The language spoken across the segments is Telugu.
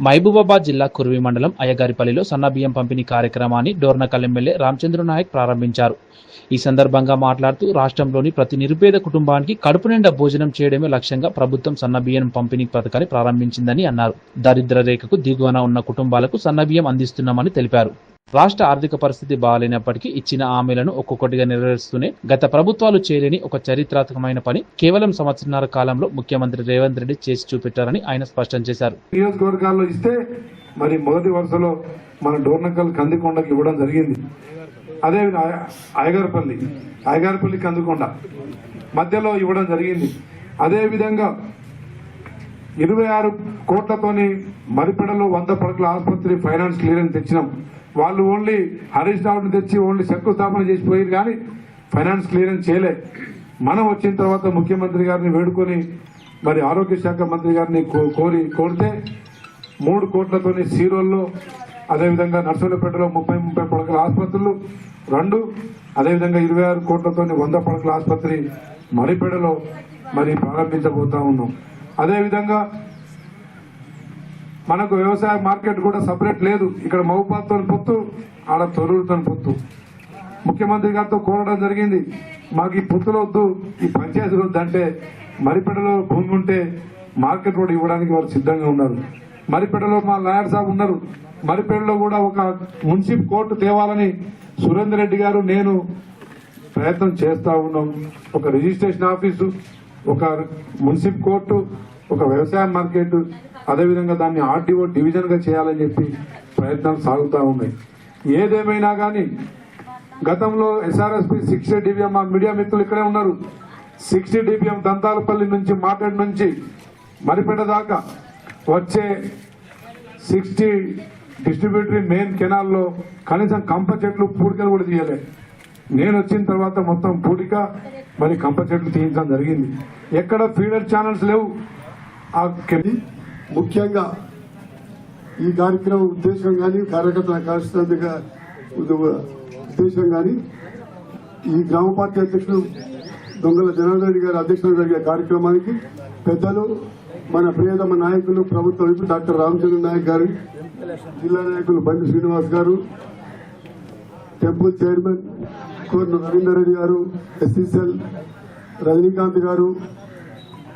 మహబూబాబాద్ జిల్లా కుర్వి మండలం అయ్యగారిపల్లిలో సన్నబియ్యం పంపిణీ కార్యక్రమాన్ని డోర్నకల్ ఎమ్మెల్యే రామచంద్ర నాయక్ ప్రారంభించారు. ఈ సందర్భంగా మాట్లాడుతూ రాష్ట్రంలోని ప్రతి నిరుపేద కుటుంబానికి కడుపు నిండా భోజనం చేయడమే లక్ష్యంగా ప్రభుత్వం సన్నబియ్యం పంపిణీ పథకాన్ని ప్రారంభించిందని అన్నారు. దారిద్ర్య రేఖకు దిగువన ఉన్న కుటుంబాలకు సన్నబియ్యం అందిస్తున్నామని తెలిపారు. రాష్ట్ర ఆర్థిక పరిస్థితి బాగాలేనప్పటికీ ఇచ్చిన హామీలను ఒక్కొక్కటిగా నెరవేరుస్తూనే గత ప్రభుత్వాలు చేయలేని ఒక చరిత్రాత్మకమైన పని కేవలం సంవత్సరాల కాలంలో ముఖ్యమంత్రి రేవంత్ రెడ్డి చేసి చూపెట్టారని ఆయన స్పష్టం చేశారు. నియోజకవర్గాల్లో ఇస్తే మరి మొదటి వరుసలో మన డోర్నకల్ కందికొండకి ఇవ్వడం జరిగింది. అదే అయ్యగారిపల్లి కందికొండ మధ్యలో ఇవ్వడం జరిగింది. అదే విధంగా 26 కోట్లతోని మరిపెడలో 100 పడకల ఆసుపత్రి ఫైనాన్స్ క్లియరెన్స్ తెచ్చినాం. వాళ్ళు ఓన్లీ హరీష్ రావుని తెచ్చి ఓన్లీ శంకుస్థాపన చేసిపోయారు కానీ ఫైనాన్స్ క్లియరెన్స్ చేయలే. మనం వచ్చిన తర్వాత ముఖ్యమంత్రి గారిని వేడుకొని మరి ఆరోగ్య శాఖ మంత్రి గారిని కోరితే 3 కోట్లతోని సీరోల్లో, అదేవిధంగా నర్సంపేటలో 30 పడకల ఆసుపత్రులు 2, అదేవిధంగా 26 కోట్లతోని 100 పడకల ఆసుపత్రి మరిపేడలో మరి ప్రారంభించబోతా ఉన్నాం. అదేవిధంగా మనకు వ్యవసాయ మార్కెట్ కూడా సపరేట్ లేదు. ఇక్కడ మహబూబాబాద్తో పొత్తు, ఆడ తొర్రూరుతో పొత్తు. ముఖ్యమంత్రి గారితో కోరడం జరిగింది, మాకు ఈ పొత్తులు వద్దు, ఈ పంచాయతీలు వద్దు అంటే మరిపేటలో భూమి ఉంటే మార్కెట్ కూడా ఇవ్వడానికి వారు సిద్ధంగా ఉన్నారు. మరిపేటలో మా లాయర్ సాబ్ ఉన్నారు. మరిపేటలో కూడా ఒక మున్సిపల్ కోర్టు తేవాలని సురేందర్ రెడ్డి గారు నేను ప్రయత్నం చేస్తా ఉన్నాం. ఒక రిజిస్ట్రేషన్ ఆఫీసు, ఒక మున్సిపల్ కోర్టు, ఒక వ్యవసాయ మార్కెట్, అదేవిధంగా దాన్ని ఆర్టీఓ డివిజన్ గా చేయాలని చెప్పి ప్రయత్నాలు సాగుతూ ఉన్నాయి. ఏదేమైనా కానీ గతంలో ఎస్ఆర్ఎస్పీ 60 DBM, మా మీడియా మిత్రులు ఇక్కడే ఉన్నారు, 60 DBM దంతాలపల్లి నుంచి మాట్లాడి నుంచి మరిపేట దాకా వచ్చే 60 డిస్ట్రిబ్యూటరీ మెయిన్ కెనాల్లో కనీసం కంప చెట్లు పూడికలు కూడా తీయలే. నేను వచ్చిన తర్వాత మొత్తం పూడిక మరి కంప చెట్లు తీయించడం జరిగింది. ఎక్కడ ఫీడర్ ఛానల్స్ లేవు. ముఖ్యంగా ఈ కార్యక్రమం ఉద్దేశం కానీ కార్యకర్తల కలిసినందుగా ఉద్దేశం కానీ ఈ గ్రామ పార్టీ అధ్యక్షులు దొంగల జనార్దన్ రెడ్డి గారి అధ్యక్షులు జరిగే కార్యక్రమానికి పెద్దలు, మన ప్రియతమ నాయకులు, ప్రభుత్వ వైపు డాక్టర్ రామచంద్ర నాయక్ గారు, జిల్లా నాయకులు బండి శ్రీనివాస్ గారు, టెంపుల్ చైర్మన్ కోర్ను రవీందర్ రెడ్డి గారు, ఎస్సీసీఎల్ రజనీకాంత్ గారు,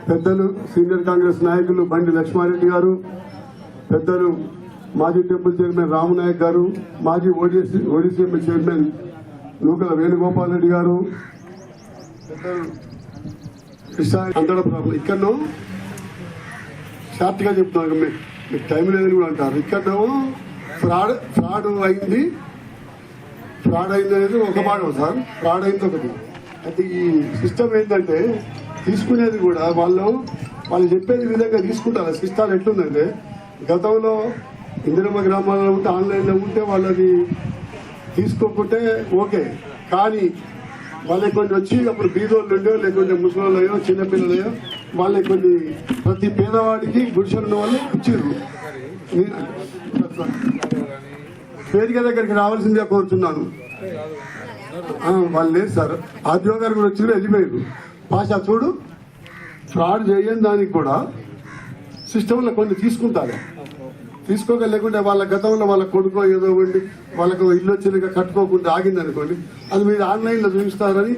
పెద్దలు సీనియర్ కాంగ్రెస్ నాయకులు బండి లక్ష్మారెడ్డి గారు, పెద్దలు మాజీ టెంపుల్ చైర్మన్ రామనాయక్ గారు, మాజీ ఓడిసిఎం చైర్మన్ నూకల వేణుగోపాల్ రెడ్డి గారు, పెద్దలు అందడం ఇక్కడనో షార్ట్ గా చెప్తున్నారు, మీకు టైం లేదని కూడా అంటారు. ఇక్కడనేమో ఫ్రాడ్ అయింది. ఫ్రాడ్ అయింది అనేది ఒక మాట సార్, ఫ్రాడ్ అయింది ఒకటి. అయితే ఈ సిస్టమ్ ఏంటంటే తీసుకునేది కూడా వాళ్ళు చెప్పేది విధంగా తీసుకుంటారు. సిస్టమ్ ఎట్లుందంటే గతంలో ఇందిరమ్మ గ్రామాల్లో ఉంటే ఆన్లైన్లో ఉంటే వాళ్ళది తీసుకోకుంటే ఓకే, కానీ వాళ్ళకి కొన్ని వచ్చి అప్పుడు బీదోళ్ళు ఉండో లేకుంటే ముసలోళ్ళయో చిన్నపిల్లలయో వాళ్ళకి కొన్ని ప్రతి పేదవాడికి గుడిసెలున్న వాళ్ళు ఇచ్చారు. వేదిక దగ్గరికి రావాల్సిందే కోరుతున్నాను. వాళ్ళు లేదు సార్, ఆర్టీఓ గారు కూడా వచ్చి వెళ్ళిపోయారు. పాషా చూడు, ఫ్రాడ్ చేయని దానికి కూడా సిస్టంలో కొన్ని తీసుకుంటారు. తీసుకోగలేకుంటే వాళ్ళ గతంలో వాళ్ళ కొడుకో ఏదో ఉండి వాళ్ళకు ఇల్లు వచ్చినాక కట్టుకోకుండా ఆగిందనుకోండి, అది మీరు ఆన్లైన్లో చూపిస్తారని